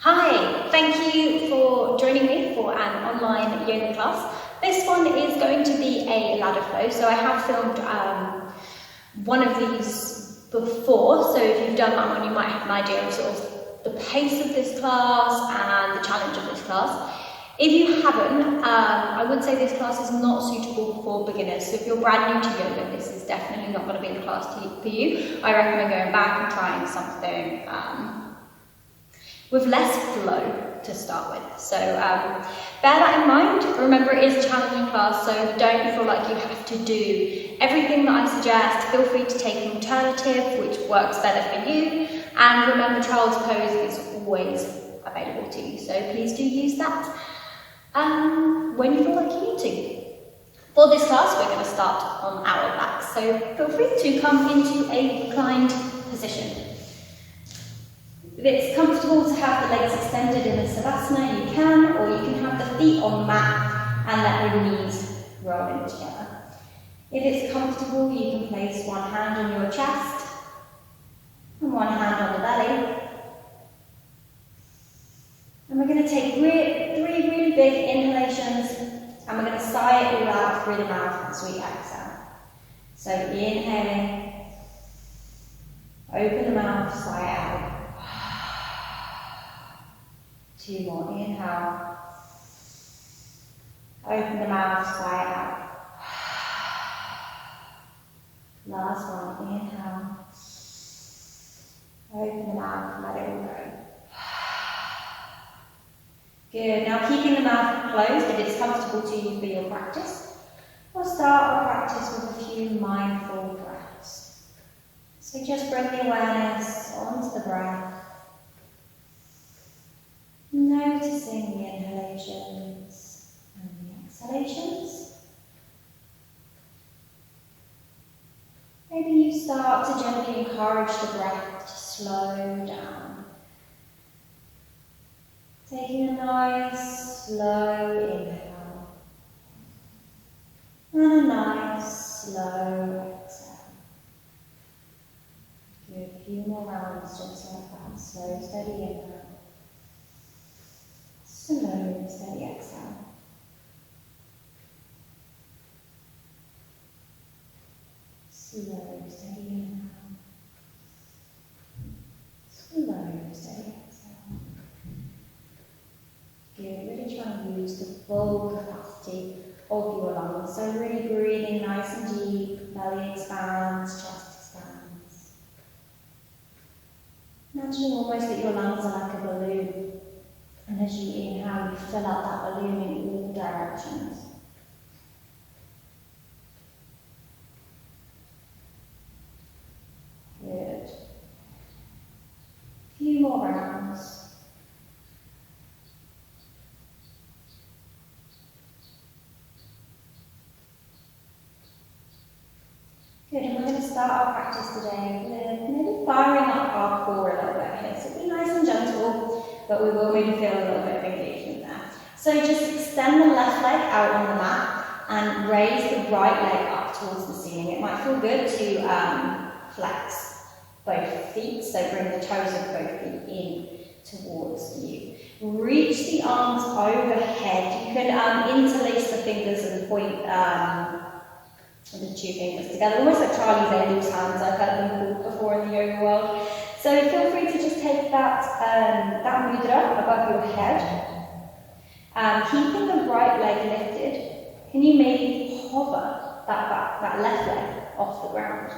Hi, thank you for joining me for an online yoga class. This one is going to be a ladder flow, so I have filmed one of these before, so if you've done that one you might have an idea of sort of the pace of this class and the challenge of this class. If you haven't, I would say this class is not suitable for beginners, so if you're brand new to yoga, this is definitely not going to be the class for you. I recommend going back and trying something with less flow to start with. So bear that in mind. Remember, it is a challenging class, so don't feel like you have to do everything that I suggest. Feel free to take an alternative which works better for you. And remember, child's pose is always available to you, so please do use that when you feel like you need to. For this class, we're going to start on our back, so feel free to come into a reclined position. If it's comfortable to have the legs extended in a savasana, you can, or you can have the feet on the mat and let the knees roll in together. If it's comfortable, you can place one hand on your chest and one hand on the belly. And we're going to take three really big inhalations, and we're going to sigh it all out through the mouth as we exhale. So inhaling, open the mouth, sigh it out. Two more, inhale, open the mouth, sigh it out. Last one, inhale, open the mouth, let it all go. Good, now keeping the mouth closed if it's comfortable to you for your practice. We'll start our practice with a few mindful breaths. So just bring the awareness onto the breath. Noticing the inhalations and the exhalations. Maybe you start to gently encourage the breath to slow down. Taking a nice, slow inhale. And a nice, slow exhale. Good, a few more rounds just like that. Slow, steady inhale. Slow, steady exhale. Slow, steady inhale. Slow, steady exhale. Good, really try and use the full capacity of your lungs. So really breathing nice and deep, belly expands, chest expands. Imagining almost that your lungs are like a balloon. And as you inhale, you fill up that balloon in all directions. Good. A few more rounds. Good, and we're going to start our practice today with maybe firing up our core a little bit here. So be nice and gentle, but we will maybe feel a little bit of engagement there. So just extend the left leg out on the mat and raise the right leg up towards the ceiling. It might feel good to flex both feet, so bring the toes of both feet in towards you. Reach the arms overhead. You can interlace the fingers and point the two fingers together, almost like Charlie's Angels hands. I've heard them called before in the yoga world. So feel free to just take that mudra above your head. Keeping the right leg lifted, can you maybe hover that left leg off the ground?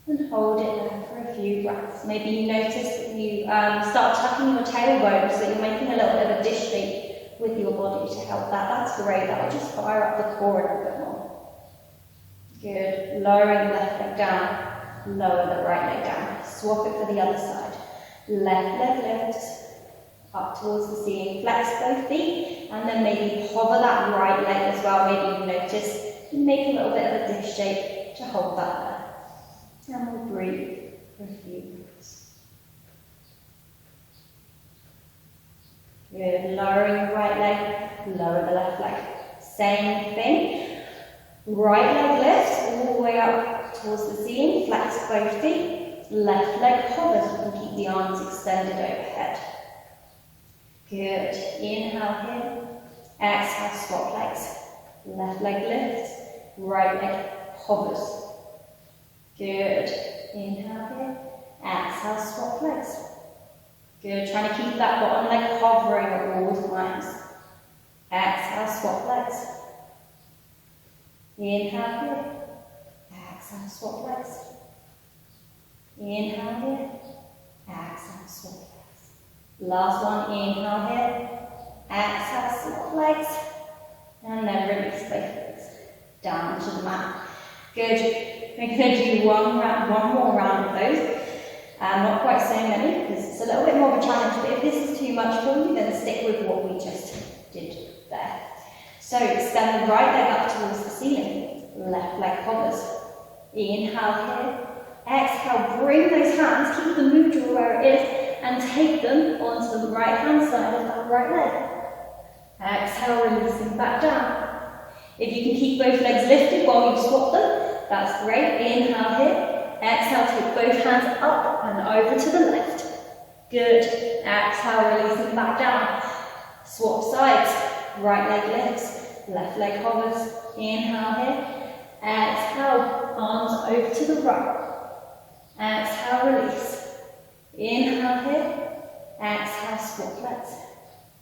And hold it there for a few breaths. Maybe you notice that you start tucking your tailbone, so you're making a little bit of a dish shape with your body to help that. That's great. That will just fire up the core a little bit more. Good. Lowering the left leg down, lower the right leg down. Swap it for the other side. Left leg lifts up towards the ceiling. Flex both feet, and then maybe hover that right leg as well. Maybe you notice you make a little bit of a dish shape to hold that there. And we'll breathe for a few minutes. Good. Lowering the right leg, lower the left leg. Same thing. Right leg lifts all the way up towards the ceiling, flex both feet. Left leg hovers, you can keep the arms extended overhead. Good. Inhale here. Exhale, swap legs. Left leg lifts, right leg hovers. Good. Inhale here. Exhale, swap legs. Good. Trying to keep that bottom leg hovering at all times. Exhale, swap legs. Inhale here. Exhale, swap legs. Inhale here. Exhale, swap legs. Last one. Inhale here. Exhale, swap legs. And then release both legs down to the mat. Good. We're going to do one more round of those. Not quite so many because it's a little bit more of a challenge, but if this is too much for you, then stick with what we just did there. So extend the right leg up towards the ceiling. Left leg hovers. Inhale here. Exhale, bring those hands, keep the mudra where it is, and take them onto the right hand side of that right leg. Exhale, releasing back down. If you can keep both legs lifted while you swap them, that's great. Inhale here. Exhale, take both hands up and over to the left. Good. Exhale, releasing back down. Swap sides. Right leg lifts, left leg hovers. Inhale here. Exhale, arms over to the right. Exhale, release. Inhale here. Exhale, swap legs.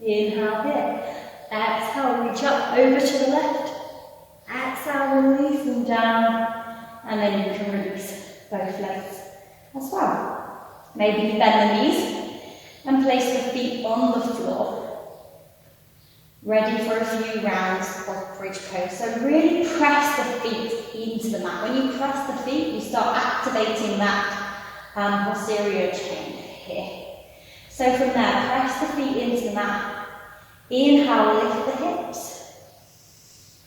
Inhale here. Exhale, reach up over to the left. Exhale, release them down. And then you can release both legs as well. Maybe you bend the knees and place the feet on the floor. Ready for a few rounds of bridge pose. So really press the feet into the mat. When you press the feet, you start activating that posterior chain here. So from there, press the feet into the mat. Inhale, lift the hips.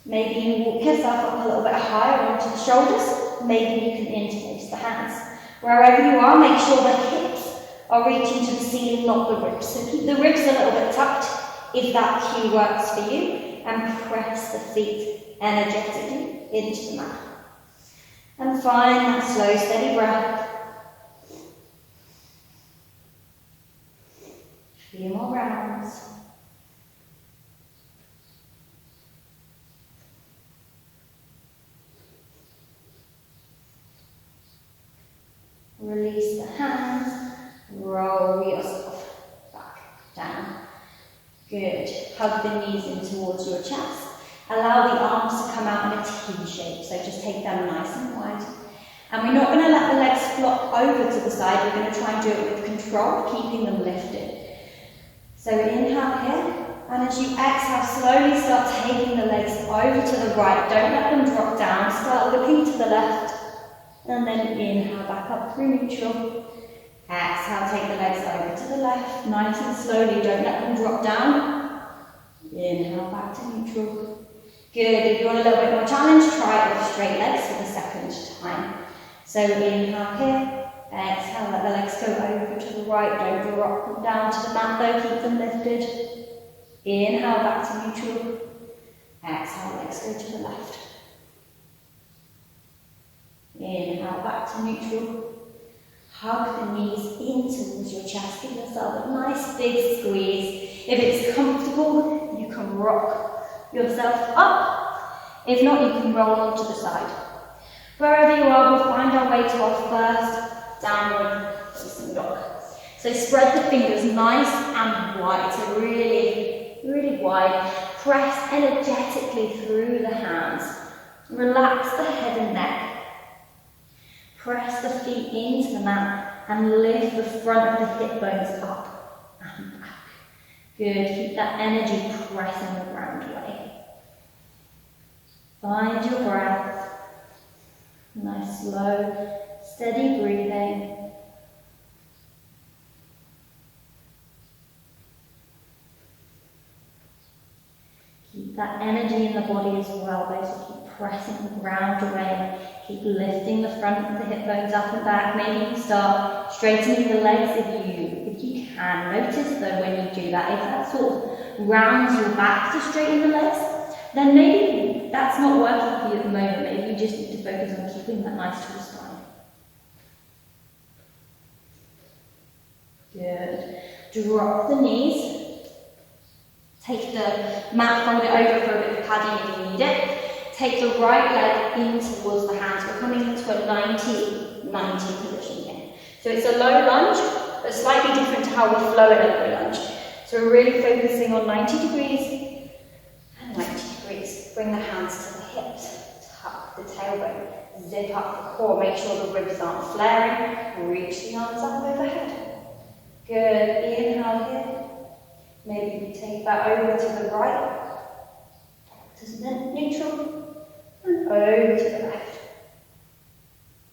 Maybe you walk yourself up a little bit higher onto the shoulders. Maybe you can interlace the hands. Wherever you are, make sure the hips are reaching to the ceiling, not the ribs. So keep the ribs a little bit tucked if that cue works for you. And press the feet energetically into the mat. And find that slow, steady breath. A few more rounds. Release the hands, roll yourself back down. Good. Hug the knees in towards your chest. Allow the arms to come out in a T shape, so just take them nice and wide. And we're not going to let the legs flop over to the side, we're going to try and do it with control, keeping them lifted. So inhale here, and as you exhale, slowly start taking the legs over to the right. Don't let them drop down, start looking to the left. And then inhale back up through neutral. Exhale, take the legs over to the left, nice and slowly, don't let them drop down. Inhale back to neutral. Good, if you want a little bit more challenge, try it with straight legs for the second time. So inhale here, exhale, let the legs go over to the right, don't drop them down to the mat though, keep them lifted. Inhale back to neutral. Exhale, legs go to the left. Inhale back to neutral. Hug the knees in towards your chest. Give yourself a nice big squeeze. If it's comfortable, you can rock yourself up. If not, you can roll onto the side. Wherever you are, we'll find our way to our first downward facing dog. So spread the fingers nice and wide. So really, really wide. Press energetically through the hands. Relax the head and neck. Press the feet into the mat and lift the front of the hip bones up and back. Good, keep that energy pressing the ground away. Find your breath. Nice, slow, steady breathing. Keep that energy in the body as well, basically keep pressing the ground away. Keep lifting the front of the hip bones up and back. Maybe you start straightening the legs if you can. Notice though when you do that, if that sort of rounds your back to straighten the legs, then maybe that's not working for you at the moment. Maybe you just need to focus on keeping that nice tall spine. Good. Drop the knees. Take the mat, fold it over for a bit of padding if you need it. Take the right leg in towards the hands. We're coming into a 90 position here. So it's a low lunge, but slightly different to how we flow in a low lunge. So we're really focusing on 90 degrees and 90 degrees. Bring the hands to the hips, tuck the tailbone, zip up the core, make sure the ribs aren't flaring, reach the arms up overhead. Good, inhale here. Maybe we take that over to the right, back to neutral, and over to the left,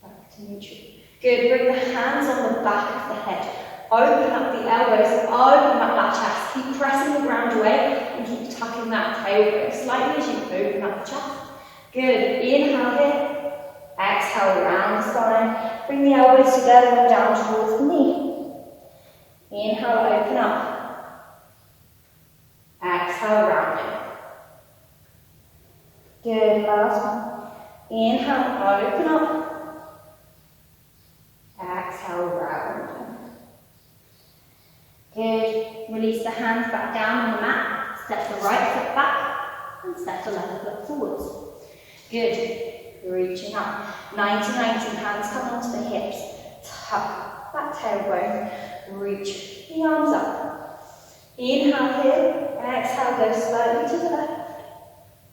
back to neutral. Good, bring the hands on the back of the head. Open up the elbows, open up that chest. Keep pressing the ground away and keep tucking that tailbone slightly as you open up the chest. Good, inhale here. Exhale, round the spine. Bring the elbows together and down towards the knee. Inhale, open up. Exhale, rounding. Good, last one. Inhale, open up. Exhale, round. Good. Release the hands back down on the mat. Step the right foot back and step the left foot forwards. Good. Reaching up. 90, hands come onto the hips. Tuck that tailbone. Reach the arms up. Inhale here. Exhale, go slightly to the left.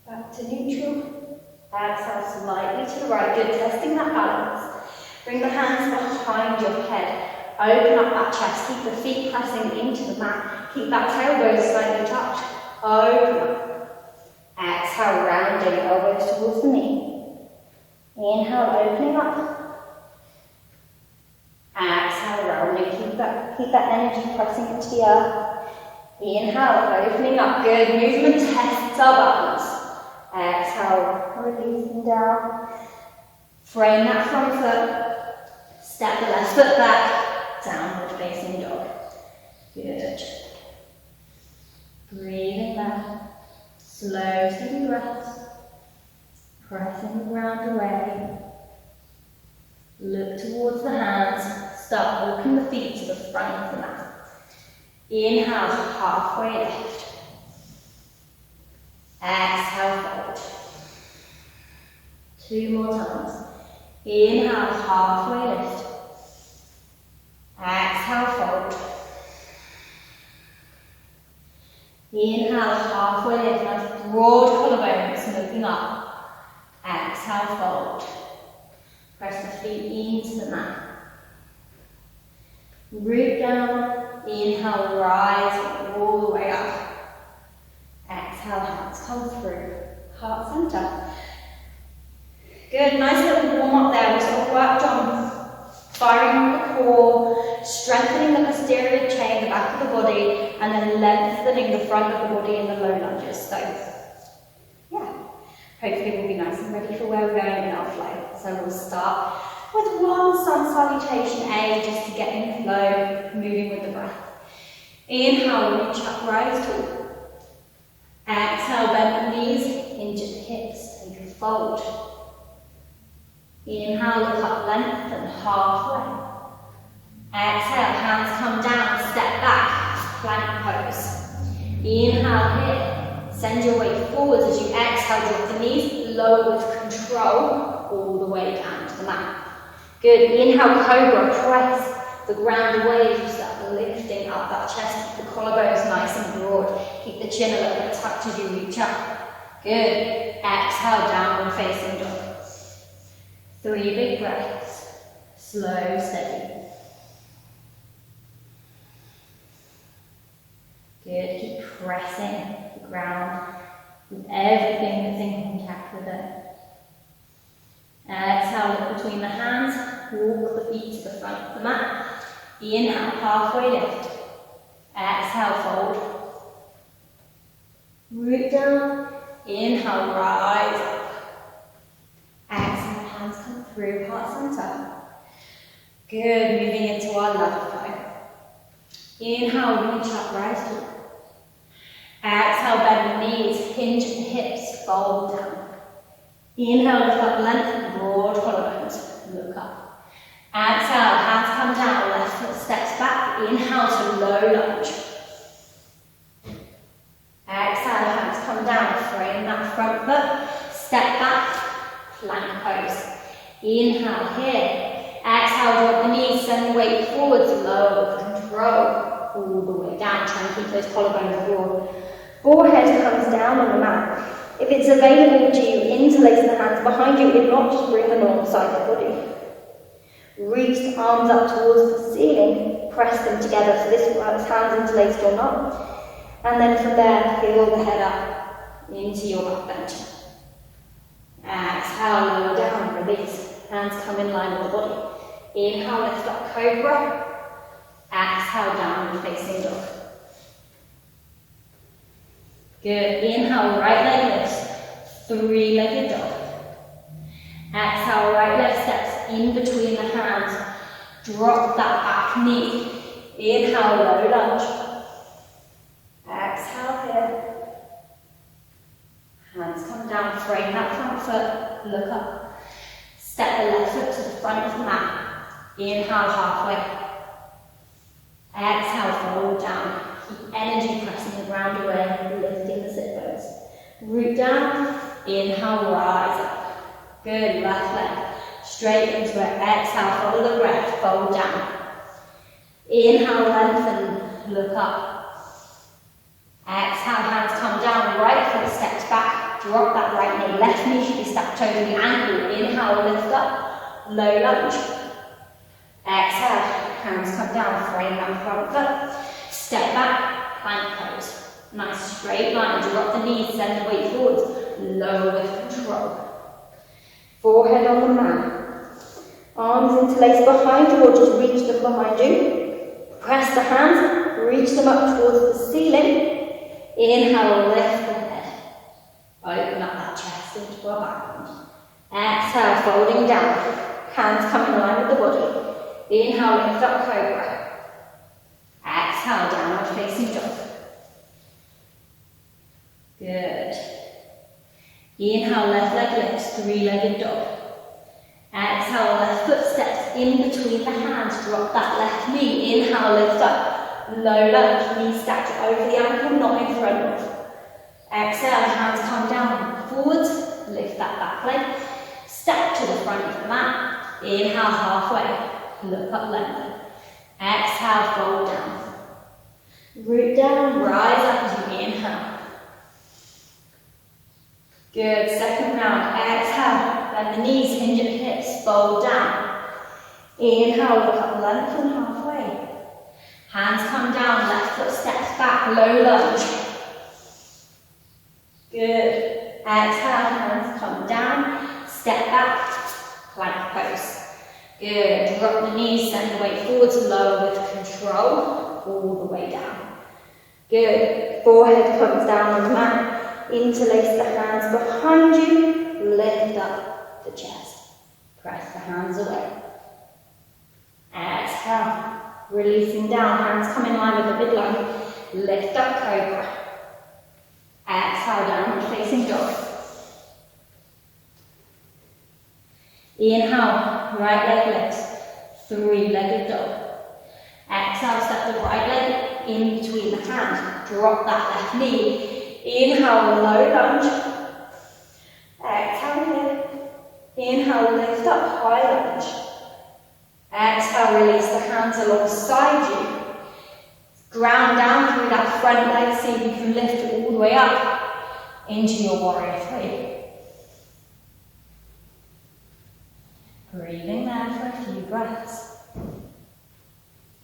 Back to neutral. Exhale slightly to the right. Good. Testing that balance. Bring the hands behind your head. Open up that chest, keep the feet pressing into the mat. Keep that tailbone slightly tucked. Open up. Exhale, rounding elbows towards the knee. Inhale, opening up. Exhale, rounding. Keep that energy pressing into the earth. Inhale, opening up. Good. Movement tests our balance. Exhale, releasing down. Frame that front foot. Step the left foot back. Downward facing dog. Good. Breathing back. Slow, steady breaths. Pressing the ground away. Look towards the hands. Start walking the feet to the front of the mat. Inhale, halfway lift. Exhale, fold. 2 more times. Inhale, halfway lift. Exhale, fold. Inhale, halfway lift. Nice broad collarbones, looking up. Exhale, fold. Press the feet into the mat. Root down. Inhale, rise all the way up. Exhale, hands come through. Heart center. Good, nice little warm up there. We sort of worked on firing the core, strengthening the posterior chain, the back of the body, and then lengthening the front of the body in the low lunges. So, yeah, hopefully we'll be nice and ready for where we're going in our flow. So we'll start with one sun salutation A, just to get in flow, moving with the breath. Inhale, reach up, rise tall. Exhale, bend the knees, hinge at the hips, take a fold. Inhale, look up, lengthen, halfway. Exhale, hands come down, step back, plank pose. Inhale here, send your weight forwards as you exhale, drop the knees, lower with control, all the way down to the mat. Good, inhale, cobra, press the ground away as you start lifting up that chest, keep the collarbones nice and broad, keep the chin a little bit tucked as you reach up. Good, exhale, downward facing dog. 3 big breaths, slow, steady. Good, keep pressing the ground with everything that's in contact with it. Exhale, look between the hands, walk the feet to the front of the mat. Inhale, halfway lift. Exhale, fold. Root down. Inhale, rise up. Exhale, hands come through, heart center. Good, moving into our love flow. Inhale, reach up, rise tall. Exhale, bend the knees, hinge at the hips, fold down. Inhale, look up, lengthen, broad collarbones, look up. Exhale, hands come down, left foot steps back. Inhale to low lunge. Inhale here. Exhale, drop the knees, send the weight forwards, lower with control, all the way down. Try and keep those collarbones broad. Forehead comes down on the mat. If it's available to you, interlace the hands behind you. If not, just bring them alongside the body. Reach the arms up towards the ceiling. Press them together. So this works, hands interlaced or not. And then from there, peel the head up into your back bend. Exhale, lower down, release. Hands come in line with the body. Inhale, lift up, cobra. Exhale, downward facing dog. Good. Inhale, right leg lifts, three-legged dog. Exhale, right leg steps in between the hands. Drop that back knee. Inhale, low lunge. Exhale here. Hands come down, frame that front foot, look up. Step the left foot to the front of the mat. Inhale, halfway. Exhale, fold down. Keep energy pressing the ground away, lifting the sit bones. Root down, inhale, rise up. Good, left leg. Straight into it. Exhale, follow the breath, fold down. Inhale, lengthen, look up. Exhale, hands come down, right foot steps back, drop that right knee, left knee should be stacked over the ankle. Inhale, lift up, low lunge. Exhale, hands come down, frame that front foot. Step back, plank pose. Nice straight line, drop the knees, send the weight forwards, lower with control. Forehead on the mat. Arms interlaced behind you or just reach them behind you. Press the hands, reach them up towards the ceiling. Inhale, lift the head. Open up that chest into our back bend. Exhale, folding down. Hands come in line with the body. Inhale, lift up, cobra. Exhale, downward facing dog. Good. Inhale, left leg lifts, three-legged dog. Exhale, left foot steps in between the hands. Drop that left knee. Inhale, lift up. Low lunge, knees stacked over the ankle, not in front of. Exhale, hands come down, forwards, lift that back leg. Step to the front of the mat. Inhale, halfway, look up, lengthen. Exhale, fold down. Root down, rise up as you inhale. Good, second round. Exhale, bend the knees, hinge at the hips, fold down. Inhale, look up, lengthen halfway. Hands come down, left foot steps back, low lunge. Good. Exhale, hands come down, step back, plank pose. Good. Drop the knees, send the weight forwards, lower with control, all the way down. Good. Forehead comes down on the mat, interlace the hands behind you, lift up the chest. Press the hands away. Exhale. Releasing down, hands come in line with the midline. Lift up, cobra. Exhale, downward facing dog. Inhale, right leg lifts, three-legged dog. Exhale, step the right leg in between the hands. Drop that left knee. Inhale, low lunge. Exhale here. Inhale, lift up, high lunge. Exhale, release the hands alongside you. Ground down through that front leg, see if you can lift it all the way up into your warrior three. Breathing there for a few breaths.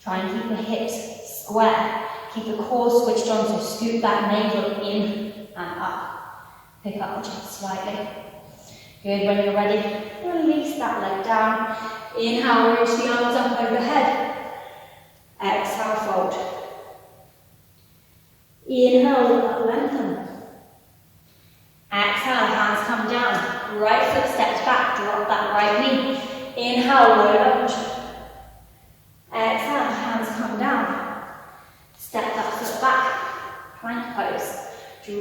Try and keep the hips square. Keep the core switched on, so scoop that navel in and up. Pick up the chest slightly. Good, when you're ready, release that leg down. Inhale, reach the arms up overhead. Exhale, fold. Inhale, look up, lengthen. Exhale, hands come down. Right foot steps back, drop that right knee. Inhale, low lunge. Exhale, hands come down. Step that foot back, plank pose.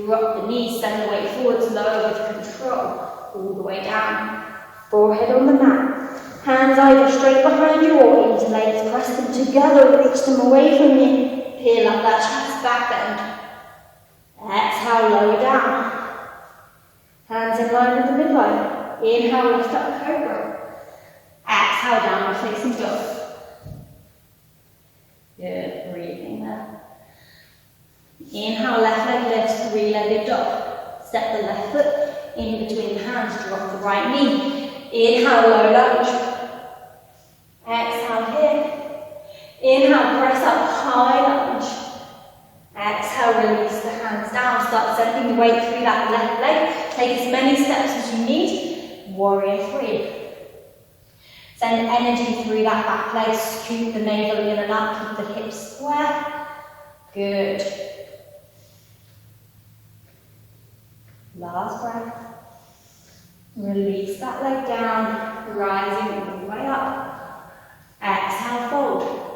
Drop the knees, send the weight forwards, lower with control. All the way down. Forehead on the mat. Hands either straight behind you or interlace. Press them together, reach them away from you. Peel up that chest, back bend. Exhale, lower down. Hands in line with the midline. Inhale, lift up, cobra. Exhale, downward facing dog. Good, breathing there. Inhale, left leg lifts, three-legged dog. Step the left foot in between the hands, drop the right knee. Inhale, low lunge. Exhale here. Inhale, press up, high lunge. Exhale, release the hands down. Start sending the weight through that left leg. Take as many steps as you need. Warrior three. Send energy through that back leg. Scoot the navel in and up. Keep the hips square. Good. Last breath. Release that leg down. Rising all the way up. Exhale, fold.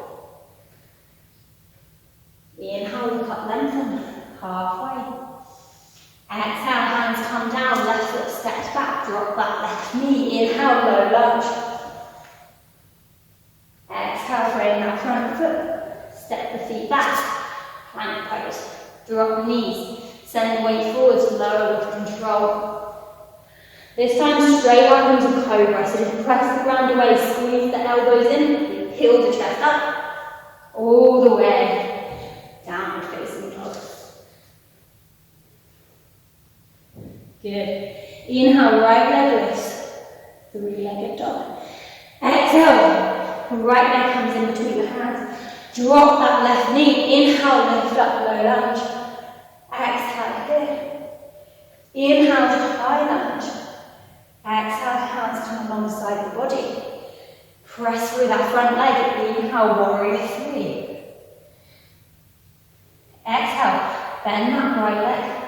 Inhale, look up, lengthen. Halfway. Exhale, hands come down. Left foot steps back. Drop that left knee. Inhale, low lunge. Exhale, frame that front foot. Step the feet back. Plank pose. Drop the knees. Send the weight forwards, lower with control. This time straight up into cobra. So just press the ground away, squeeze the elbows in, peel the chest up, all the way. Downward facing dog. Good. Inhale, right leg lifts. Three-legged dog. Exhale. Right leg comes in between the hands. Drop that left knee. Inhale, lift up, low lunge. Exhale here. Inhale, high lunge. Exhale, hands come alongside the body. Press through that front leg. Inhale, warrior three. Exhale, bend that right leg.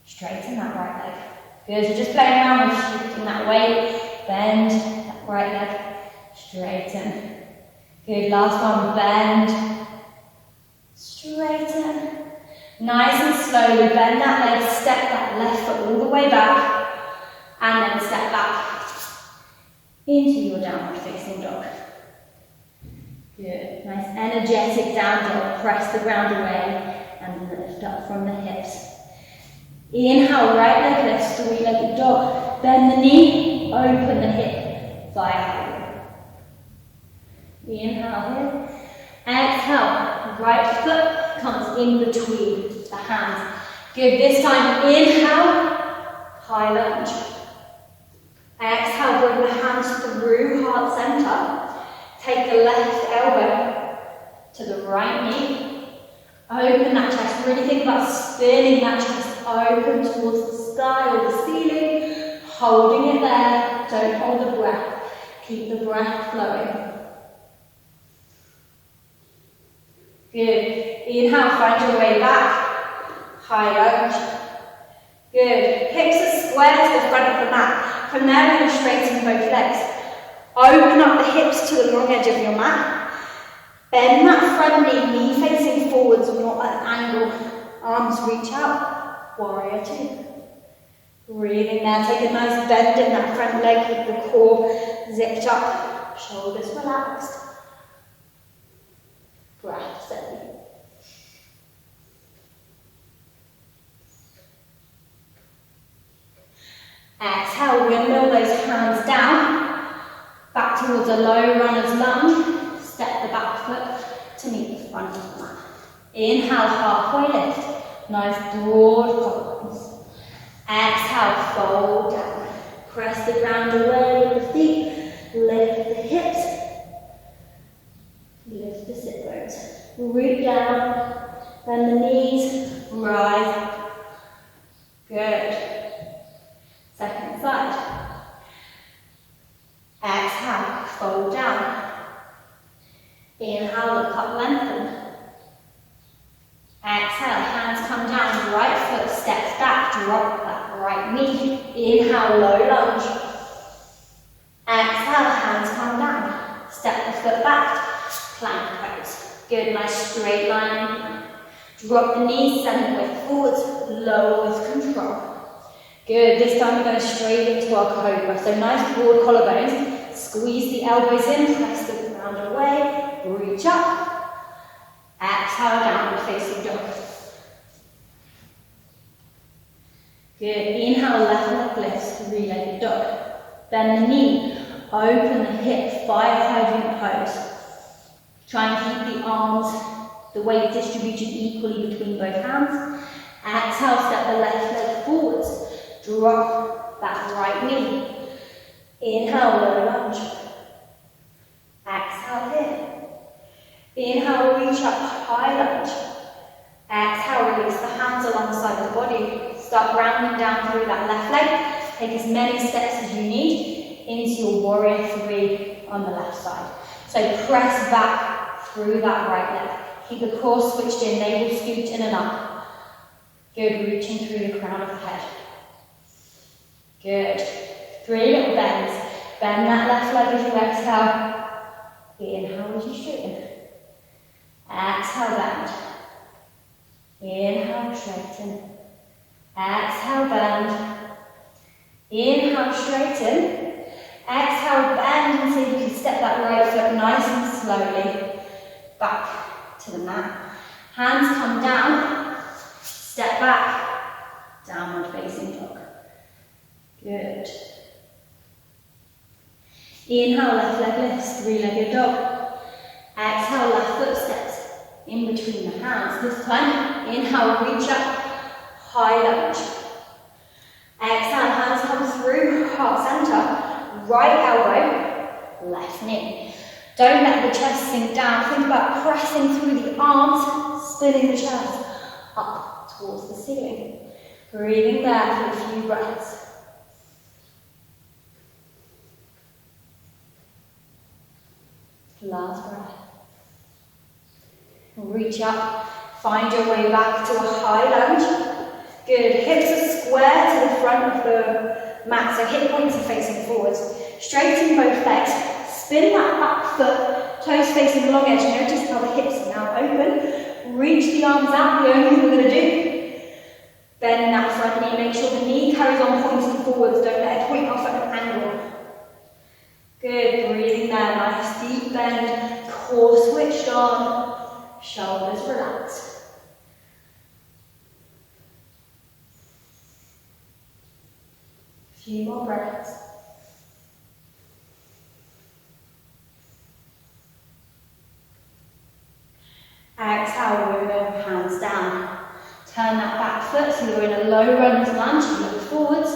Straighten that right leg. Good, so just playing around with shifting that weight. Bend that right leg. Straighten. Good, last one, bend. Straighten. Nice and slowly bend that leg, step that left foot all the way back. And then step back into your downward facing dog. Good, nice energetic down dog. Press the ground away and lift up from the hips. Inhale, right leg lifts, three-legged dog. Bend the knee, open the hip, via. Inhale here. Exhale, right foot comes in between the hands. Good, this time inhale, high lunge. Exhale, bring the hands through heart center. Take the left elbow to the right knee. Open that chest. Really think about spinning that chest open towards the sky or the ceiling. Holding it there. Don't hold the breath. Keep the breath flowing. Good. Inhale, find your way back. High lunge. Good. Hips are square to the front of the mat. From there, we're going to straighten both legs. Open up the hips to the long edge of your mat. Bend that front knee, knee facing forwards, not at an angle. Arms reach out. Warrior two. Breathing there. Take a nice bend in that front leg with the core zipped up. Shoulders relaxed. Breath steady. Exhale, windmill those hands down. Back towards a low runner's lunge. Step the back foot to meet the front of the mat. Inhale, halfway lift. Nice broad collarbones. Exhale, fold down. Press the ground away with the feet. Lift the hips. Lift the sit bones. Root down. Bend the knees. Rise up. Good. Second side. Exhale, fold down. Inhale, look up, lengthen. Exhale, hands come down, right foot steps back, drop that right knee. Inhale, low lunge. Exhale, hands come down, step the foot back, plank pose. Good, nice straight line. Drop the knees, send the weight forwards, lower with control. Good, this time we're going straight into our cobra. So nice broad collarbones. Squeeze the elbows in, press the ground away, reach up. Exhale, downward facing dog. Good, inhale, left leg lifts, three-legged dog. Bend the knee, Open the hip, fire hydrant pose. Try and keep the arms, the weight distributed equally between both hands. Exhale, step the left leg forwards. Drop that right knee. Inhale, low lunge. Exhale here. Inhale, reach up, high lunge. Exhale, release the hands alongside the body. Start rounding down through that left leg. Take as many steps as you need into your warrior three on the left side. So press back through that right leg. Keep the core switched in, navel scooped in and up. Good, reaching through the crown of the head. Good. 3 little bends. Bend that left leg as you exhale. Inhale as you straighten. Exhale, bend. Inhale, straighten. Exhale, bend. Inhale, straighten. Exhale, bend, and see if you can step that right foot nice and slowly back to the mat. Hands come down. Step back. Downward facing dog. Good. Inhale, left leg lifts, three-legged dog. Exhale, left foot steps in between the hands. This time, inhale, reach up, high lunge. Exhale, hands come through, heart center, right elbow, left knee. Don't let the chest sink down. Think about pressing through the arms, spinning the chest up towards the ceiling. Breathing there for a few breaths. Last breath. Reach up, find your way back to a high lunge. Good, hips are square to the front of the mat, so hip points are facing forwards. Straighten both legs, spin that back foot, toes facing the long edge. Notice how the hips are now open. Reach the arms out, the only thing we're going to do. Bend that front knee, make sure the knee carries on pointing forwards, don't let it point off at an angle. Good, breathing there, nice deep bend, core switched on, shoulders relaxed. A few more breaths. Exhale, roll over, hands down. Turn that back foot so you're in a low runner's lunge, you look forwards,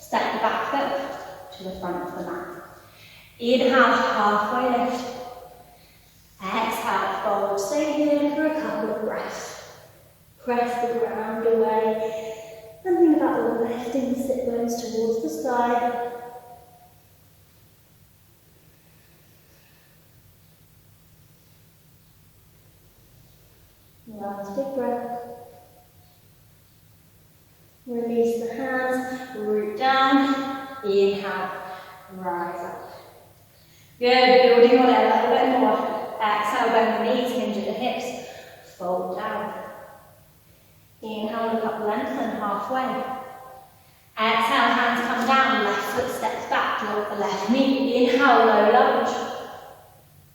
step the back foot to the front of the mat. Inhale, halfway lift. Exhale, fold. Stay here for a couple of breaths. Press the ground away. And think about lifting the sit bones towards the sky. Last big breath. Release the hands, root down. Inhale, rise up. Good, building on it a little bit more. Exhale, bend the knees, hinge at the hips. Fold down. Inhale, look up, lengthen halfway. Exhale, hands come down, left foot steps back, drop the left knee. Inhale, low lunge.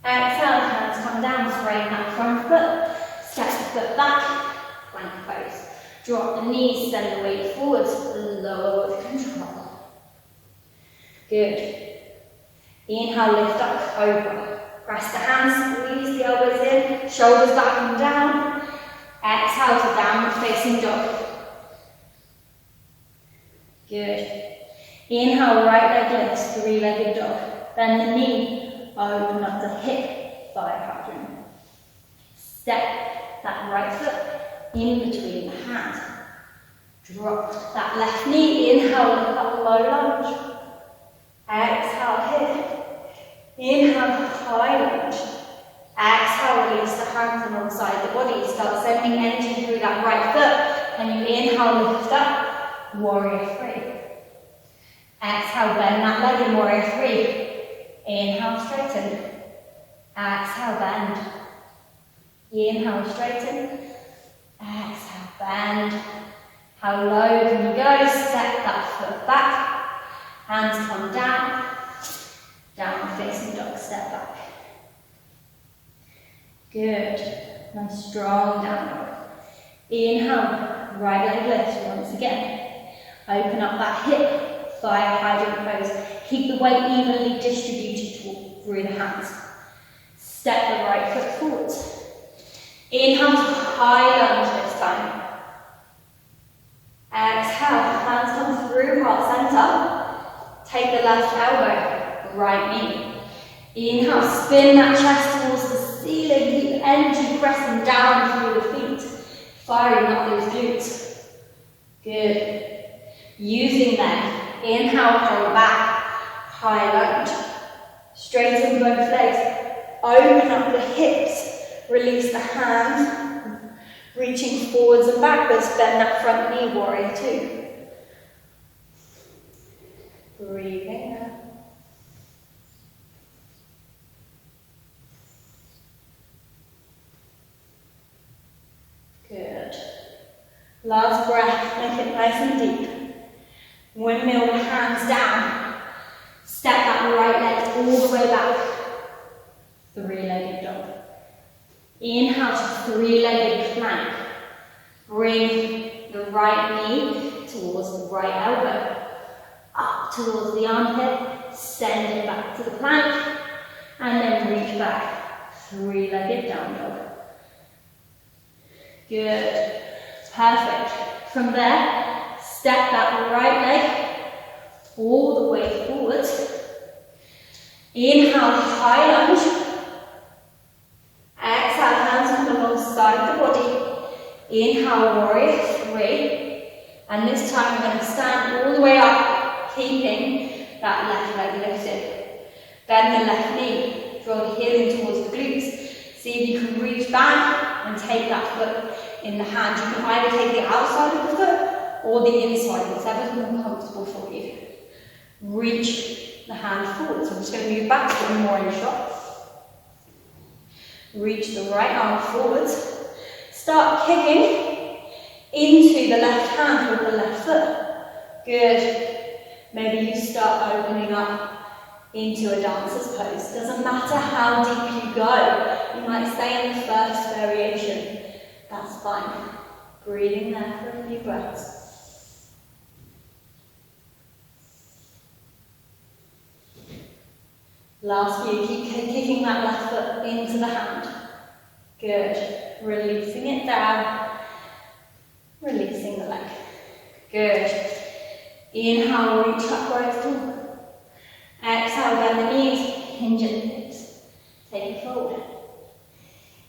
Exhale, hands come down, frame that front foot. Step the foot back, plank pose. Drop the knees, send the weight forwards, lower with control. Good. Inhale, lift up, cobra. Press the hands, squeeze the elbows in, shoulders back and down. Exhale to downward facing dog. Good. Inhale, right leg lifts, three-legged dog. Bend the knee, open up the hip, fire hydrant. Step that right foot in between the hands. Drop that left knee, inhale, lift up, low lunge. Exhale here. Inhale, high lunge. Exhale, release the hands alongside the body. Start sending energy through that right foot. And you inhale, lift up, warrior three. Exhale, bend that leg in warrior three. Inhale, straighten. Exhale, bend. Inhale, straighten. Exhale, bend. How low can you go? Step that foot back. Hands come down. Downward facing dog, step back. Good. Nice strong downward. Inhale, right leg lift once again. Open up that hip, fire hydrant pose. Keep the weight evenly distributed through the hands. Step the right foot forwards. Inhale to high lunge this time. Exhale, hands come through heart center. Take the left elbow, right knee. Inhale, spin that chest towards the ceiling. Keep the energy pressing down through the feet, firing up those glutes. Good. Using them, inhale, pull back, high lunge. Straighten both legs, open up the hips, release the hands, reaching forwards and backwards, bend that front knee, warrior two. Breathing out. Good. Last breath, make it nice and deep. Windmill the hands down. Step that right leg all the way back. Three-legged dog. Inhale to three-legged plank. Bring the right knee towards the right elbow. Up towards the armpit. Send it back to the plank. And then reach back. Three-legged down dog. Good. Perfect. From there, step that right leg all the way forwards. Inhale, high lunge. Exhale, hands come alongside the body. Inhale, warrior three. And this time we're going to stand all the way up, keeping that left leg lifted. Bend the left knee, draw the heel in towards the glutes. See if you can reach back and take that foot in the hand. You can either take the outside of the foot or the inside, whatever's more comfortable for you. Reach the hand forward. So I'm just going to move back to one more in shot. Reach the right arm forwards. Start kicking into the left hand with the left foot. Good. Maybe you start opening up into a dancer's pose. Doesn't matter how deep you go. You might stay in the first variation. That's fine. Breathing there for a few breaths. Last few, keep kicking that left foot into the hand. Good. Releasing it down. Releasing the leg. Good. Inhale, reach upright tall. Exhale, bend the knees, hinge at the hips. Take it forward.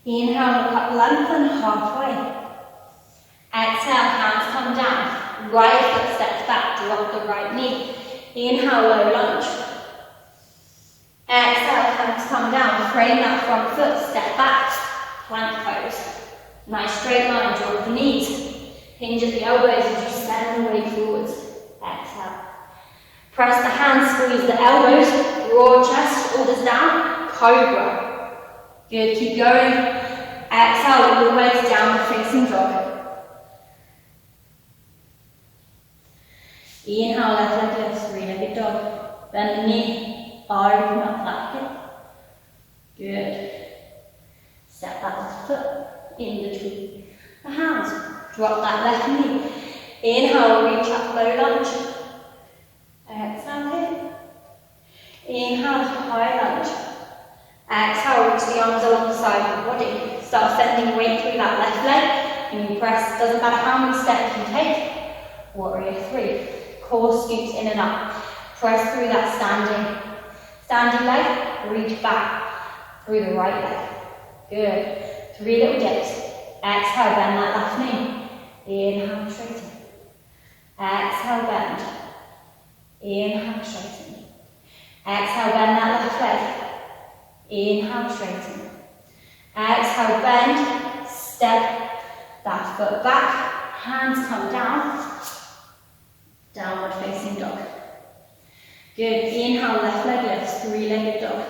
Inhale, look up, lengthen halfway. Exhale, hands come down. Right foot steps back, drop the right knee. Inhale, low lunge. Exhale, hands come down. Frame that front foot, step back. Plank pose. Nice straight line, drop the knees. Hinge at the elbows as you send the weight forwards. Exhale. Press the hands, squeeze the elbows, broad chest, shoulders down, cobra. Good, keep going. Exhale, all the way to downward facing dog. Inhale, left leg lifts, three-legged dog. Bend the knee, open up that hip. Good. Step that left foot in between the hands. Drop that left knee. Inhale, reach up, low lunge. Exhale here. Inhale, high lunge. Exhale, reach the arms alongside the body. Start sending weight through that left leg. And you press, doesn't matter how many steps you take. Warrior three. Core scoots in and up. Press through that standing leg. Reach back through the right leg. Good. Three little dips. Exhale, bend that left knee. Inhale, straighten. Exhale, bend. Inhale, straighten. Exhale, bend that left leg. Inhale, straighten. Exhale, bend. Step that foot back. Hands come down. Downward facing dog. Good. Inhale, left leg lifts, three-legged dog.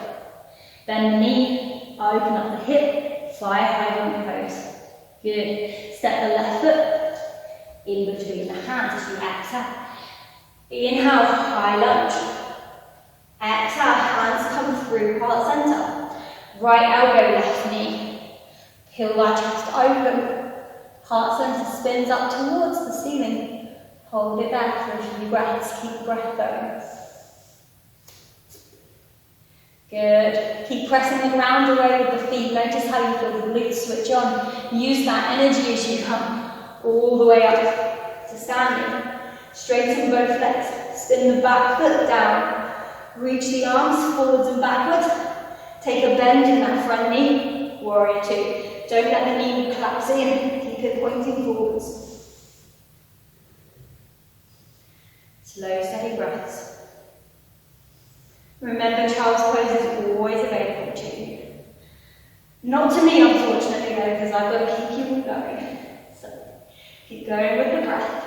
Bend the knee, open up the hip, fly high bump pose. Good. Step the left foot in between the hands as you exhale. Inhale, high lunge. Exhale, hands come through heart center. Right elbow, left knee. Peel that chest open. Heart center spins up towards the ceiling. Hold it back for a few breaths. Keep the breath going. Good. Keep pressing the ground away with the feet. Notice how you feel the glutes switch on. Use that energy as you come all the way up to standing. Straighten both legs. Spin the back foot down. Reach the arms forwards and backwards. Take a bend in that front knee. Warrior two. Don't let the knee collapse in. Keep it pointing forwards. Slow, steady breaths. Remember, child's pose is always available to you. Not to me, unfortunately, though, because I've got to keep you going. So, keep going with the breath.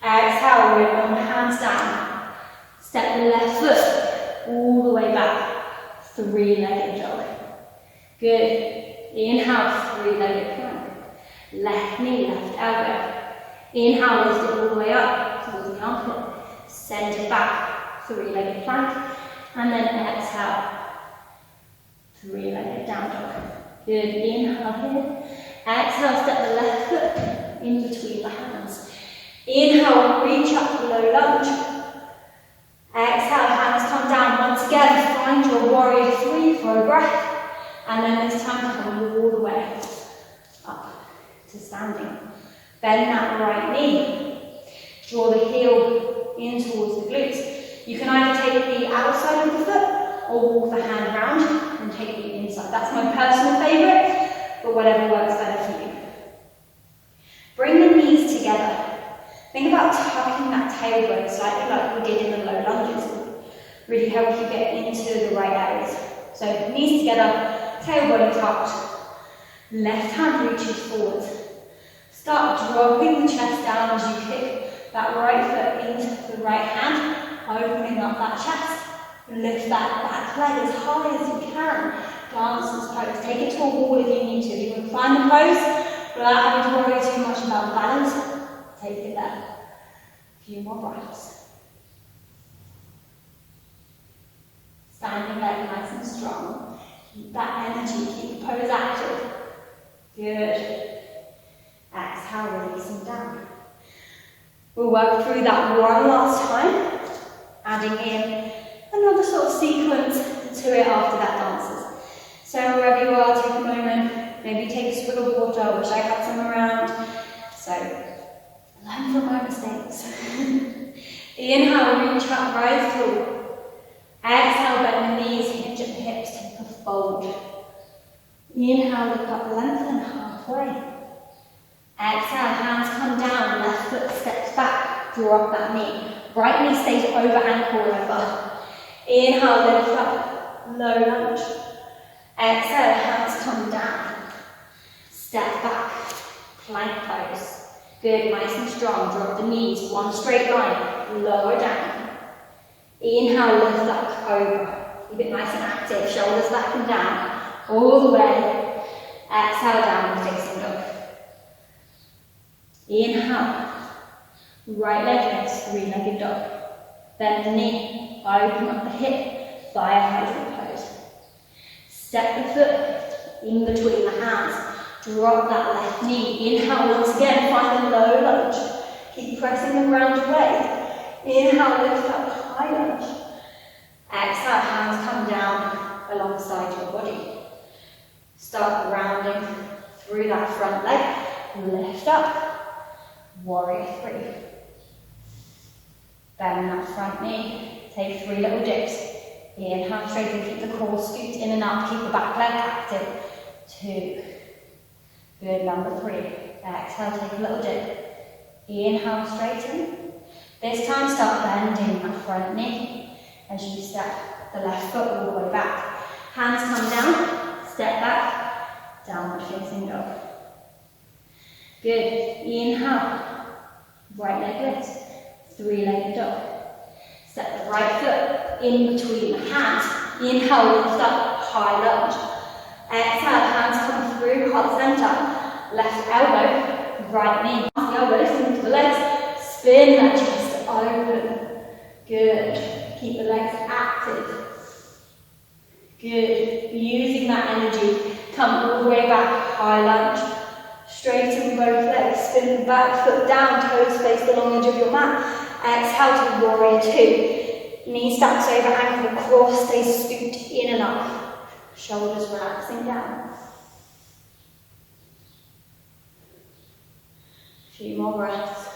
Exhale, roll the hands down. Step the left foot all the way back. Three-legged dog. Good. Inhale, three-legged plank. Left knee, left elbow. Inhale, lift it all the way up towards the armpit. Send it back, three-legged plank. And then exhale, three-legged down dog. Good. Inhale here. Exhale, step the left foot in between the hands. Inhale, reach up, low lunge. Exhale, hands come down. Once again, find your warrior three for a breath. And then this time come all the way up to standing. Bend that right knee. Draw the heel in towards the glutes. You can either take the outside of the foot or walk the hand round and take the inside. That's my personal favourite, but whatever works better for you. Bring the knees together. Think about tucking that tailbone slightly like we did in the low lunges. Really help you get into the right areas. So knees together, tailbone tucked. Left hand reaches forward. Start dropping the chest down as you kick that right foot into the right hand, opening up that chest. Lift that back leg as high as you can. Dancer's pose. Take it to a wall if you need to. If you can find the pose without having to worry too much about balance, take it there. A few more breaths. Standing leg nice and strong. Keep that energy, keep the pose active. Good. Exhale, releasing down. We'll work through that one last time, adding in another sort of sequence to it after that dances. So wherever you are, take a moment, maybe take a swig of water. I wish I had some around. So learn from my mistakes. Inhale, reach up, rise tall. Exhale, bend the knees, hinge at the hips, take a fold. Inhale, look up, lengthen halfway. Exhale, hands come down, left foot steps back, draw up that knee. Right knee stays over ankle level. Inhale, lift up, low lunge. Exhale, hands come down. Step back, plank pose. Good, nice and strong. Drop the knees, one straight line, lower down. Inhale, lift up, cobra. Keep it nice and active, shoulders back and down, all the way. Exhale, downward facing dog. Inhale, right leg lifts, three-legged dog. Bend the knee, open up the hip, fire hydrant pose. Step the foot in between the hands, drop that left knee. Inhale, once again, find a low lunge. Keep pressing the ground away. Inhale, lift up, high lunge. Exhale, hands come down alongside your body. Start grounding through that front leg, lift up. Warrior three. Bend that front knee. Take three little dips. Inhale, straighten, keep the core scooped in and up. Keep the back leg active. Two. Good, number three. Exhale, take a little dip. Inhale, straighten. This time, start bending that front knee as you step the left foot all the way back. Hands come down, step back, downward facing dog. Good. Inhale, right leg lifts, three-legged dog. Step the right foot in between the hands. Inhale, lift up, high lunge. Exhale, hands come through, heart center. Left elbow, right knee. The elbow lifting into the legs. Spin that chest open. Good. Keep the legs active. Good. Using that energy. Come all the way back, high lunge. Straighten both legs, spin the back foot down, toes face the long edge of your mat. Exhale to warrior two. Knee stacks over ankle, core stays scooped in and up. Shoulders relaxing down. A few more breaths.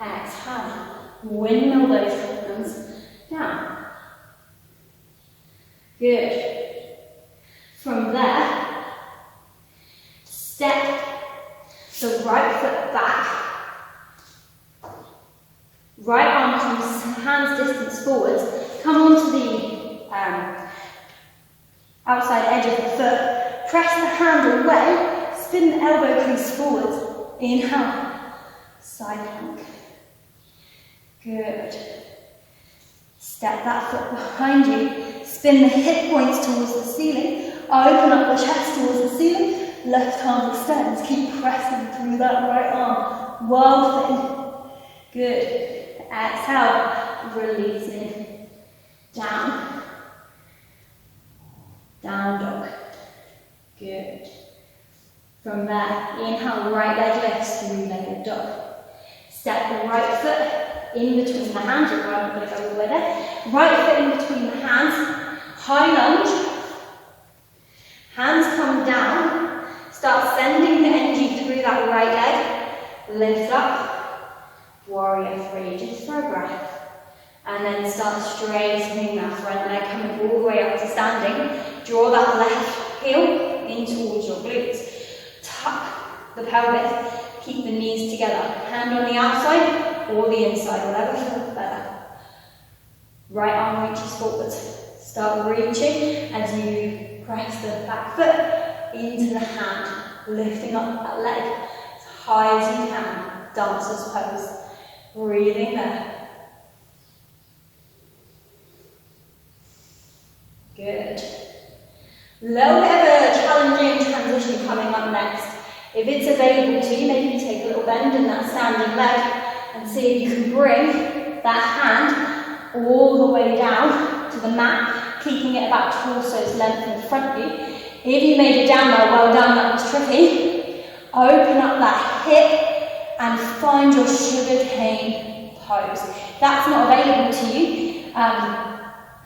Exhale. Windmill those hands down. Good. From there, step the right foot back. Right arm comes hands distance forwards. Come onto the outside edge of the foot. Press the hand away. Spin the elbow crease forwards. Inhale. Side plank. Good. Step that foot behind you. Spin the hip points towards the ceiling. Open up the chest towards the ceiling. Left arm extends. Keep pressing through that right arm. Well thin. Good. Exhale. Releasing. Down. Down dog. Good. From there, inhale, right leg lifts, three-legged dog. Step the right foot in between the hands. You're not going to go all the way there. Right foot in between the hands. High lunge. Hands come down. Start sending the energy through that right leg. Lift up. Warrior three, just for a breath. And then start straightening that front leg, coming all the way up to standing. Draw that left heel in towards your glutes. Tuck the pelvis. Keep the knees together. Hand on the outside or the inside, whatever feels better. Right arm reaches forwards. Start reaching as you press the back foot into the hand, lifting up that leg as high as you can. Dancer's pose. Breathing there. Good. Little bit of a challenging transition coming up next. If it's available to you, maybe you take a little bend in that standing leg and see if you can bring that hand all the way down to the mat, keeping it about torso's length in front of you. If you made it down there, well done, that was tricky. Open up that hip and find your sugar cane pose. If that's not available to you,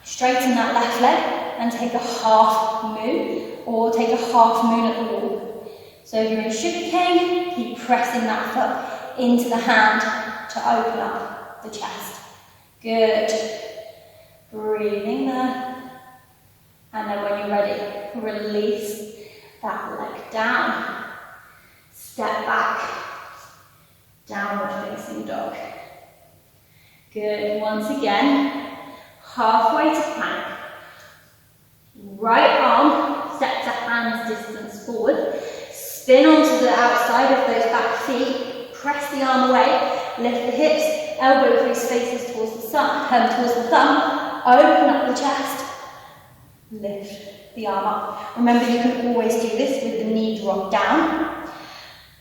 straighten that left leg and take a half moon, or take a half moon at the wall. So if you're in sugar cane, keep pressing that foot into the hand to open up the chest. Good. Breathing there. And then when you're ready, release that leg down. Step back. Downward facing dog. Good. Once again, halfway to plank. Right arm steps a hand's distance forward. Spin onto the outside of those back feet. Press the arm away. Lift the hips. Elbow crease faces towards the thumb. Open up the chest. Lift the arm up. Remember, you can always do this with the knee drop down.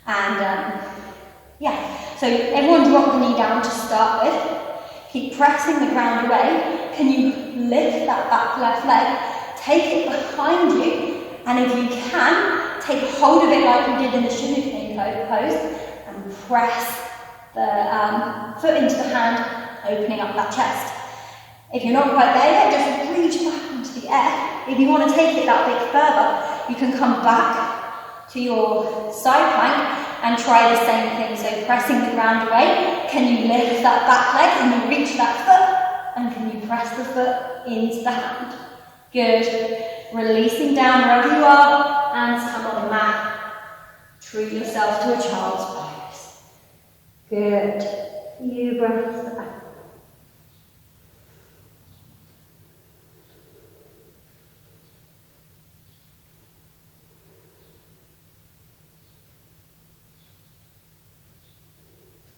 And so everyone drop the knee down to start with. Keep pressing the ground away. Can you lift that back left leg? Take it behind you, and if you can, take hold of it like you did in the sugar cane pose, and press the foot into the hand, opening up that chest. If you're not quite there yet, just reach back into the air. If you want to take it that bit further, you can come back to your side plank and try the same thing. So pressing the ground away, can you lift that back leg? Can you reach that foot? And can you press the foot into the hand? Good. Releasing down wherever you are, hands come on the mat. Treat yourself to a child's pose. Good. Few breaths there.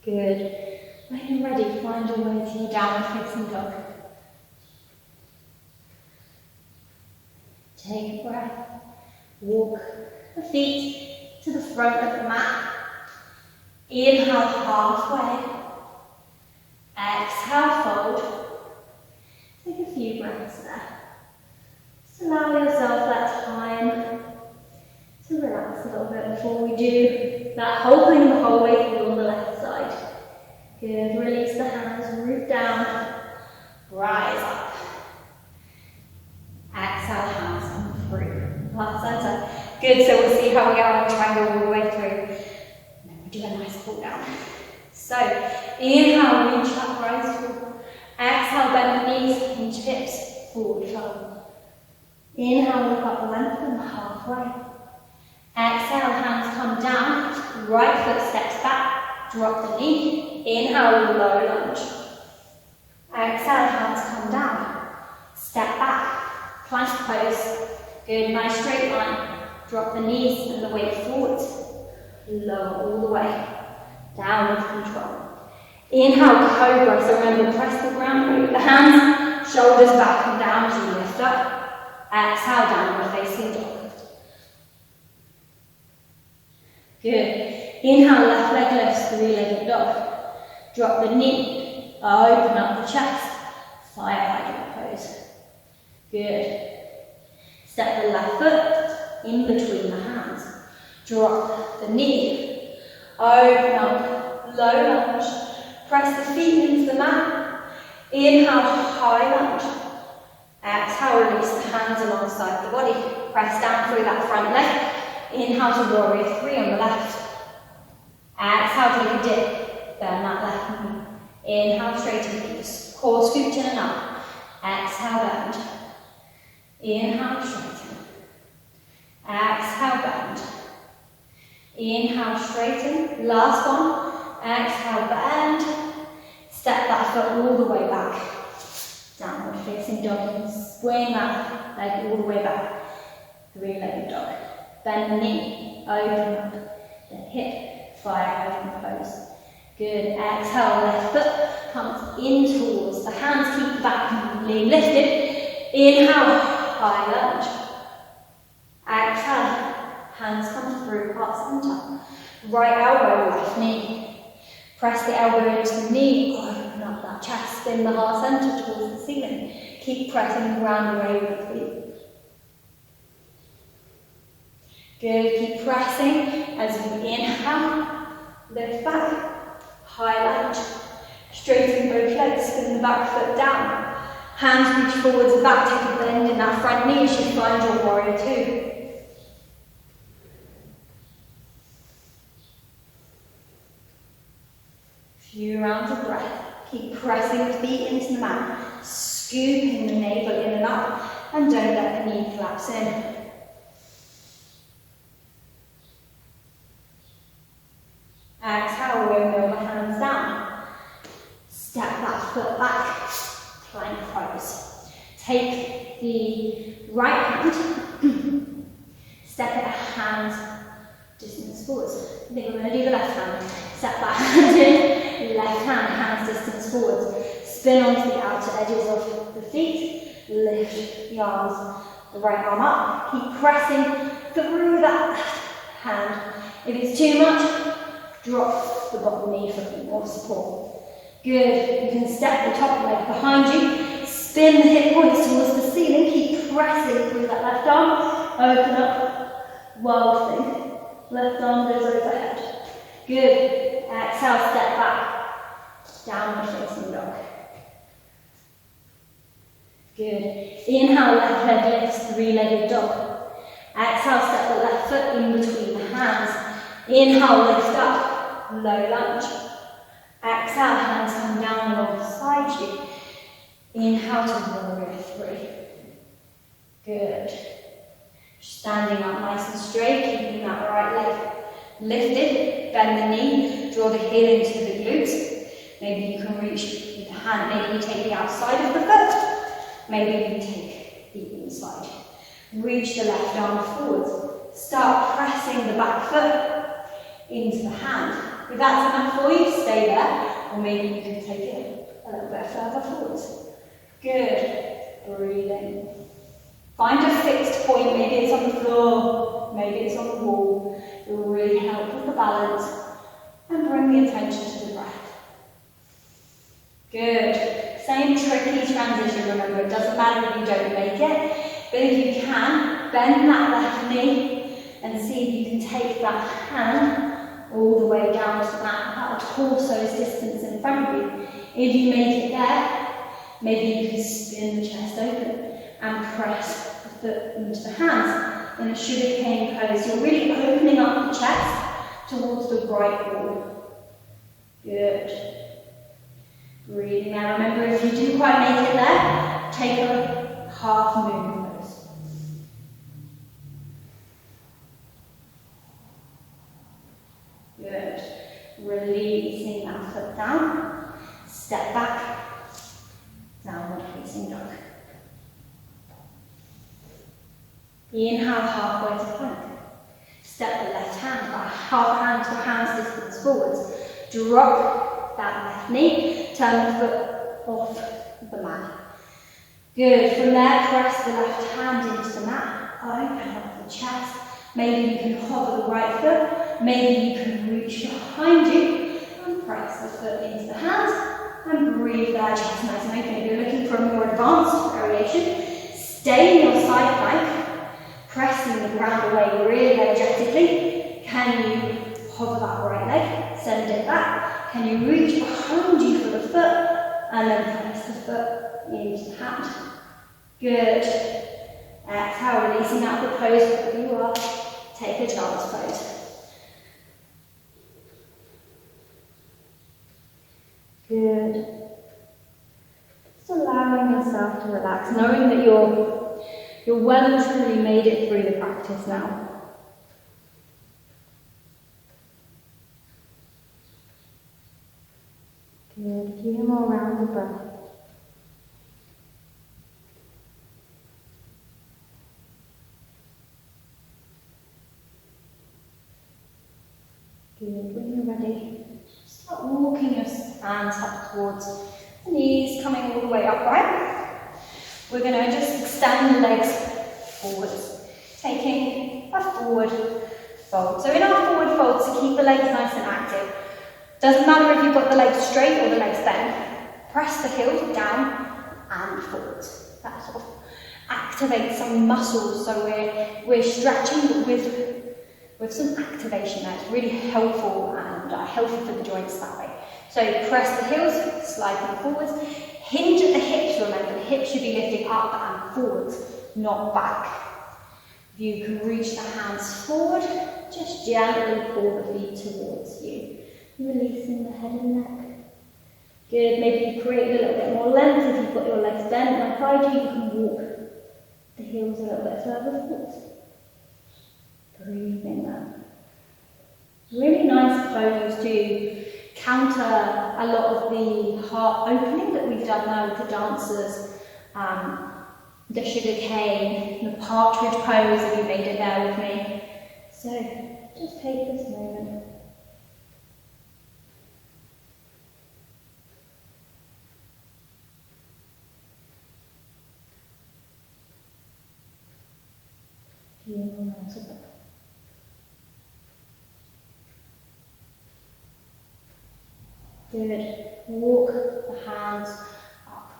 Good. When you're ready, find your way to your downward facing dog. Take a breath. Walk the feet to the front of the mat. Inhale halfway. Exhale, fold. Take a few breaths there. Just allow yourself that time Good, release the hands, root down, rise up. Exhale, hands come through. Last center. Good, so we'll see how we go on triangle all the way through. And then we'll do a nice pull down. So, inhale, reach up, rise through. Exhale, bend the knees, hinge hips, forward fold. Inhale, look up, lengthen halfway. Exhale, hands come down, right foot steps back, drop the knee. Inhale, low lunge. Exhale, hands come down, step back, plank pose. Good, nice straight line. Drop the knees and the weight forward. Lower all the way. Down with control. Inhale, cobra. So remember, press the ground, move the hands, shoulders back and down as you lift up. Exhale, downward facing dog. Good. Inhale, left leg lifts, three-legged dog. Drop the knee, open up the chest, fire hydrant pose. Good. Step the left foot in between the hands. Drop the knee, open up, low lunge. Press the feet into the mat. Inhale, high lunge. Exhale, release the hands alongside the body. Press down through that front leg. Inhale to warrior three on the left. Exhale, take a dip. Bend that left knee. Inhale, straighten knees. Core scoot in and up. Exhale, bend. Inhale, straighten. Exhale, bend. Inhale, straighten. Last one. Exhale, bend. Step that foot all the way back. Downward facing dog. Swing that leg all the way back. Three-legged dog. Bend the knee. Open up the hip. Fire hydrant pose. Good. Exhale, left foot comes in towards the hands. Keep the back knee lifted. Inhale, high lunge. Exhale, hands come through, heart center. Right elbow, left knee. Press the elbow into the knee, open up that chest, spin the heart center towards the ceiling. Keep pressing the ground away with the feet. Good, keep pressing as you inhale, lift back, high lunge. Straighten both legs, spin the back foot down. Hands reach forwards and back, take a bend in that front knee as you find your warrior two. Few rounds of breath. Keep pressing the feet into the mat, scooping the navel in and up, and don't let the knee collapse in. Exhale, windmill the hands down. Step that foot back, plank pose. Take the right hand, step it hands distance forwards. I think we're going to do the left hand. Step that hand in, left hand, hands distance forwards. Spin onto the outer edges of the feet. Lift the arms, the right arm up. Keep pressing through that hand. If it's too much, drop the bottom knee for more support. Good. You can step the top leg behind you. Spin the hip points towards the ceiling. Keep pressing through that left arm. Open up. Wild thing. Left arm goes overhead. Good. Exhale, step back. Downward facing dog. Good. Inhale, left leg lifts, three-legged dog. Exhale, step the left foot in between the hands. Inhale, lift up, low lunge. Exhale, hands come down alongside you. Inhale to warrior three. Good. Standing up nice and straight, keeping that right leg lifted. Bend the knee, draw the heel into the glutes. Maybe you can reach with the hand, maybe you take the outside of the foot. Maybe you take the inside. Reach the left arm forwards. Start pressing the back foot into the hand. If that's enough for you, stay there. Or maybe you can take it a little bit further forwards. Good. Breathing. Find a fixed point, maybe it's on the floor, maybe it's on the wall. It will really help with the balance and bring the attention to the breath. Good. Same tricky transition, remember, it doesn't matter if you don't make it, but if you can, bend that left knee and see if you can take that hand all the way down to the mat, that torso's distance in front If you make it there, maybe you can spin the chest open and press the foot into the hands in a sugar cane pose. You're really opening up the chest towards the right wall. Good. Breathing now. Remember, if you do quite make it there, take a half moon pose. Good. Releasing that foot down. Step back. Downward facing dog. Inhale halfway to plank. Step the left hand by half hand to hands distance forwards. Drop that left knee. Turn the foot off the mat. Good. From there, press the left hand into the mat. Open up the chest. Maybe you can hover the right foot. Maybe you can reach behind you and press the foot into the hand. And breathe there, chest nice and open. If you're looking for a more advanced variation, stay in your side plank, pressing the ground away really energetically. Can you hover that right leg, send it back? Can you reach behind you for the foot, and then press the foot into the hand? Good. Exhale, releasing out the pose wherever you are. Take a child's pose. Good. Just allowing yourself to relax, knowing that you're well and truly made it through the practice now. Good. A few more rounds of breath. Good. When you're ready, start walking your hands up towards the knees, coming all the way upright. We're going to just extend the legs forwards, taking a forward fold. So in our forward fold, to keep the legs nice and active, doesn't matter if you've got the legs straight or the legs bent, press the heels down and forwards. That sort of activates some muscles, so we're stretching but with some activation there. It's really helpful and healthy for the joints that way. So press the heels, slide them forwards. Hinge at the hips, remember, the hips should be lifting up and forwards, not back. If you can reach the hands forward, just gently pull the feet towards you. Releasing the head and neck. Good, maybe you create a little bit more length if you've got your legs bent. Like I do, you can walk the heels a little bit further forwards. Breathe in that. Really nice pose to counter a lot of the heart opening that we've done now with the dancers. The sugar cane, the partridge pose, if you made it there with me. So just take this moment. Good. Walk the hands up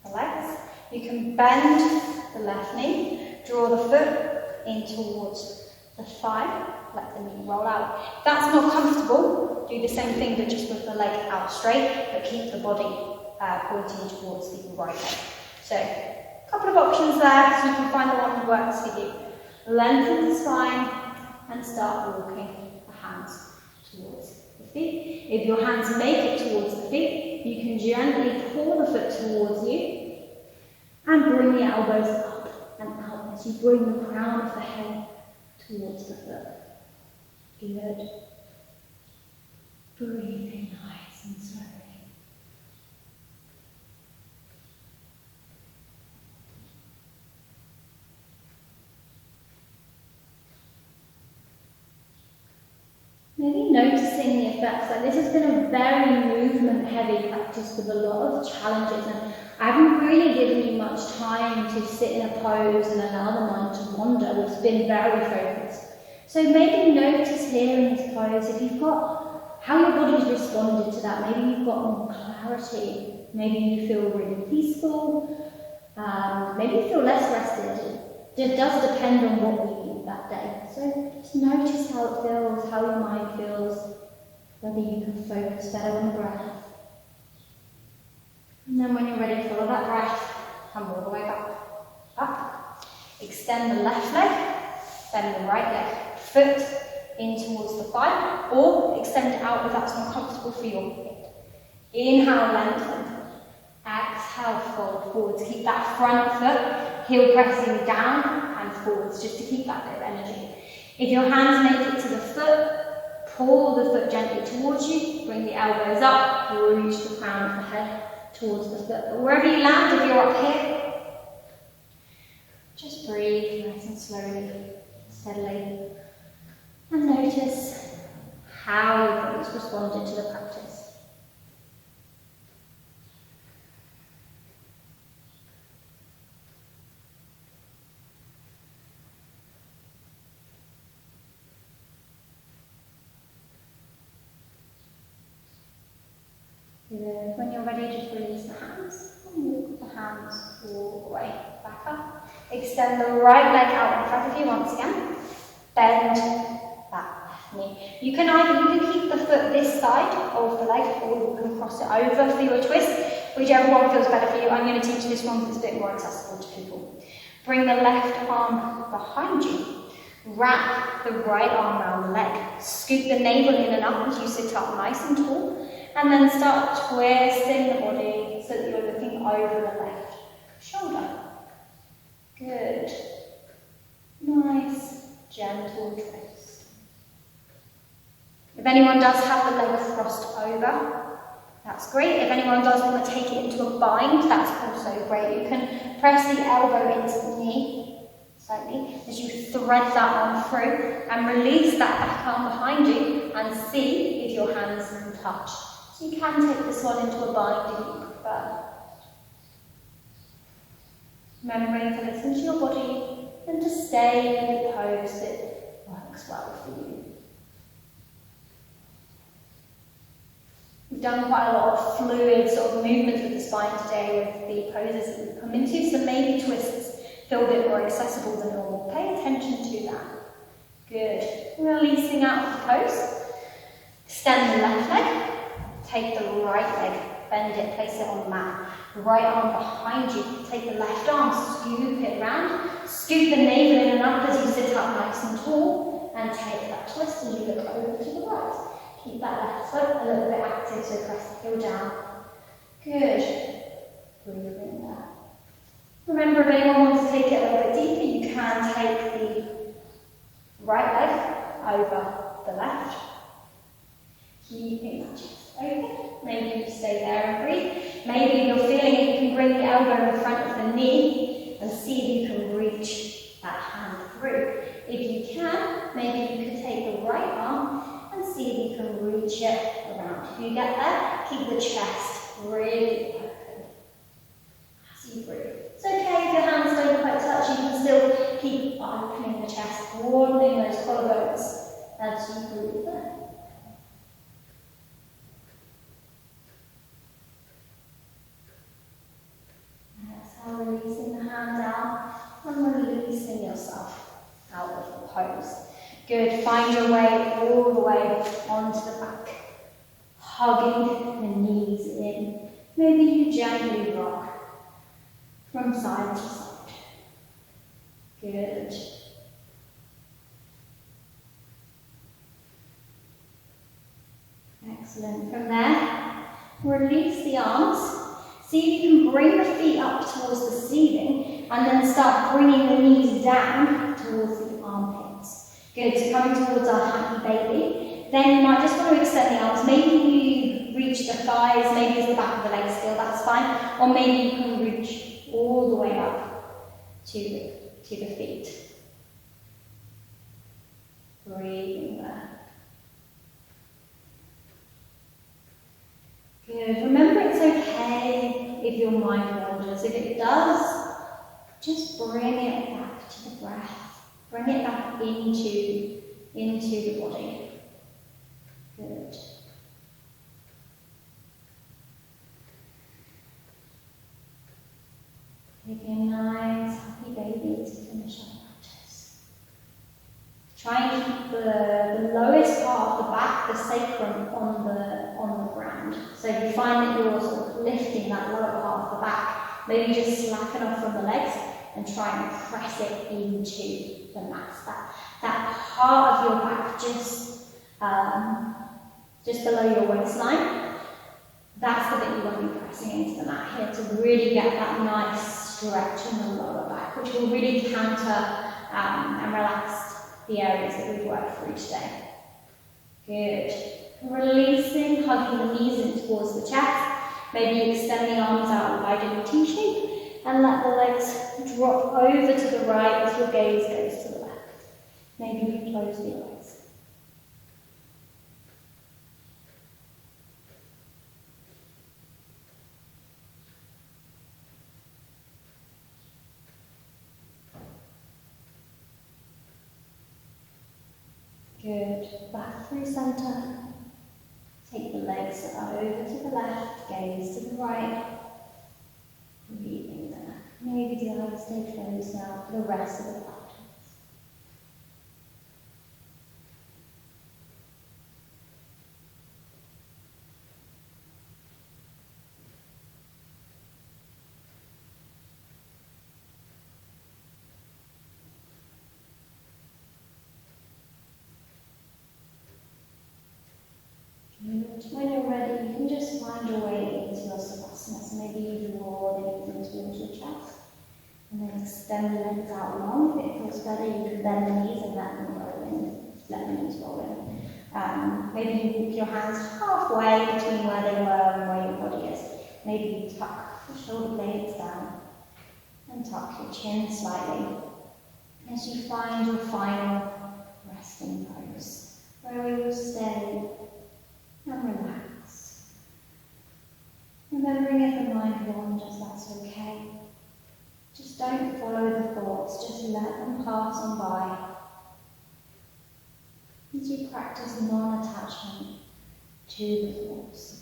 the legs. You can bend the left knee, draw the foot in towards the thigh, let the knee roll out. If that's not comfortable, do the same thing but just with the leg out straight, but keep the body pointing towards the right leg. So, a couple of options there, so you can find the one that works for you. Lengthen the spine and start walking the hands towards the feet. If your hands make it towards the feet, you can gently pull the foot towards you and bring the elbows up and out as you bring the crown of the head towards the foot. Good. Breathing nice and slowly. Maybe noticing the effects. Like this has been a very movement heavy practice with a lot of challenges, and I haven't really given you much time to sit in a pose and allow the mind to wander. It's been very focused. So maybe notice here in this pose if you've got how your body's responded to that. Maybe you've got more clarity. Maybe you feel really peaceful. Maybe you feel less rested. It does depend on what we eat that day. So just notice how it feels, how your mind feels, whether you can focus better on the breath. that breath, come all the way back, up. Extend the left leg, bend the right leg, foot in towards the thigh, or extend it out if that's more comfortable for your hip. Inhale, lengthen. Exhale, fold forwards. Keep that front foot, heel pressing down and forwards, just to keep that bit of energy. If your hands make it to the foot, pull the foot gently towards you, bring the elbows up, reach the crown of the head towards the foot. But wherever you land, if you're up here, just breathe nice and slowly, steadily, and notice how your body's responded to the practice. Good. When you're ready, just release the hands and walk the hands all the way back up. Extend the right leg out in front of you once again. Bend that left knee. You can keep the foot this side of the leg, or you can cross it over for your twist, whichever one feels better for you. I'm going to teach this one because it's a bit more accessible to people. Bring the left arm behind you. Wrap the right arm around the leg. Scoop the navel in and up as you sit up nice and tall. And then start twisting the body so that you're looking over the left shoulder. Good. Nice, gentle twist. If anyone does have the leg crossed over, that's great. If anyone does want to take it into a bind, that's also great. You can press the elbow into the knee slightly as you thread that arm through and release that back arm behind you and see if your hands can touch. So you can take this one into a bind if you prefer. Remembering to listen to your body and to stay in the pose that works well for you. We've done quite a lot of fluid sort of movements with the spine today with the poses that we've come into, so maybe twists feel a bit more accessible than normal. Pay attention to that. Good. Releasing out of the pose. Extend the left leg. Take the right leg, bend it, place it on the mat. Right arm behind you. Take the left arm, scoop it round. Scoop the navel in and up as you sit up nice and tall. And take that twist and you look over to the right. Keep that left foot a little bit active, so press the heel down. Good. Breathe in there. Remember, if anyone wants to take it a little bit deeper, you can take the right leg over the left. Keeping that chest open. Maybe you stay there and breathe. Maybe if you're feeling it, you can bring the elbow in front of the knee and see if you can reach that hand through. If you can, maybe you can take the right arm and see if you can reach it around. If you get there, keep the chest really open as you breathe. It's okay if your hands don't quite touch, you can still keep opening the chest, broadening those collarbones as you breathe there. Releasing the hand down and releasing yourself out of the pose. Good. Find your way all the way onto the back. Hugging the knees in. Maybe you gently rock from side to side. Good. Excellent. From there, release the arms. See if you can bring the feet up towards the ceiling and then start bringing the knees down towards the armpits. Good, so coming towards our happy baby. Then you might just want to extend the arms. Maybe you reach the thighs, maybe it's the back of the leg still, that's fine. Or maybe you can reach all the way up to the feet. Breathing there. Good. Remember, it's okay if your mind wanders. If it does, just bring it back to the breath. Bring it back into the body. Good. Taking a nice, happy baby to finish our practice. Try and keep the lowest part of the back, the sacrum, on the ground. So if you find that you're sort of lifting that lower part of the back, Maybe just slacken off from the legs and try and press it into the mat. That part of your back just below your waistline, that's the bit you want to be pressing into the mat here to really get that nice stretch in the lower back, which will really counter and relax the areas that we've worked through today. Good. Releasing, hugging the knees in towards the chest. Maybe extend the arms out wide in a T shape and let the legs drop over to the right as your gaze goes to the left. Maybe you close the eyes. Good. Back through center. Take the legs over to the left, gaze to the right. Breathing there. Maybe the eyes stay closed now for the rest of the practice. When you're ready, you can just find your way into your savasana. So maybe you draw the knees in towards your chest. And then extend the legs out long. If it feels better, you can bend the knees and let them roll in. Let the knees roll in. Maybe you keep your hands halfway between where they were and where your body is. Maybe you tuck the shoulder blades down and tuck your chin slightly as you find your final resting pose, where we will stay and relax. Remembering if the mind wanders, that's okay. Just don't follow the thoughts, just let them pass on by. As you practice non-attachment to the thoughts.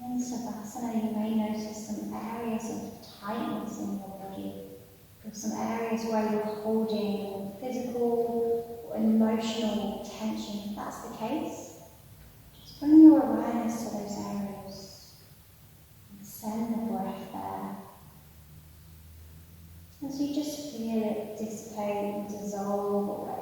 In Savasana, you may notice some areas of tightness in your body, or some areas where you're holding physical or emotional tension, if that's the case. Just bring your awareness to those areas and send the breath there. As you just feel it dissipate and dissolve away.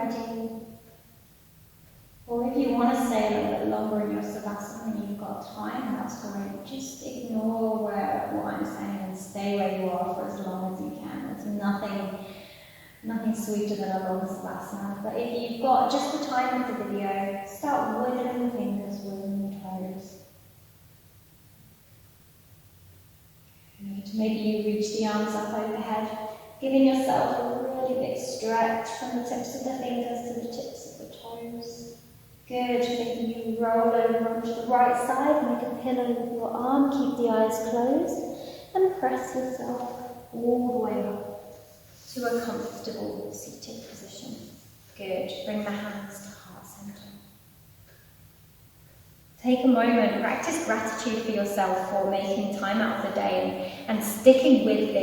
ready. Or if you want to stay a little bit longer in your savasana and you've got time, that's great. Just ignore what I'm saying and stay where you are for as long as you can. There's nothing sweeter than a long savasana. But if you've got just the time of the video, start wiggling the fingers, wiggling the toes. Good. Maybe you reach the arms up overhead, giving yourself a really big stretch from the tips of the fingers to the tips of the toes. Good. Maybe you roll over onto the right side, make a pillow with your arm, keep the eyes closed, and press yourself all the way up to a comfortable seated position. Good. Bring the hands to heart center. Take a moment, practice gratitude for yourself for making time out of the day and sticking with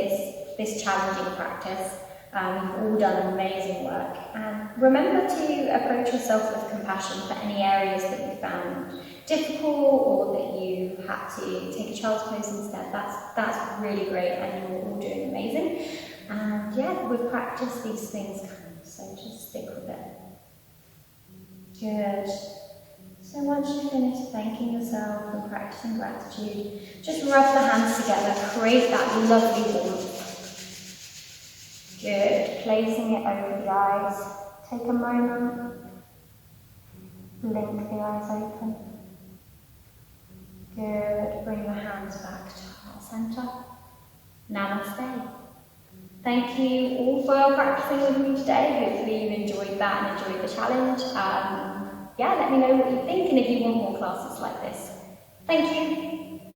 this challenging practice. You've all done amazing work, and remember to approach yourself with compassion for any areas that you found difficult or that you had to take a child's pose instead. That's really great, and you're all doing amazing. And yeah, we practice these things, so just stick with it. Good. So once you finish thanking yourself and practicing gratitude, just rub the hands together, create that lovely warmth. Good. Placing it over the eyes. Take a moment. Blink the eyes open. Good. Bring the hands back to heart center. Namaste. Thank you all for practicing with me today. Hopefully you enjoyed that and enjoyed the challenge. Yeah, let me know what you think and if you want more classes like this. Thank you.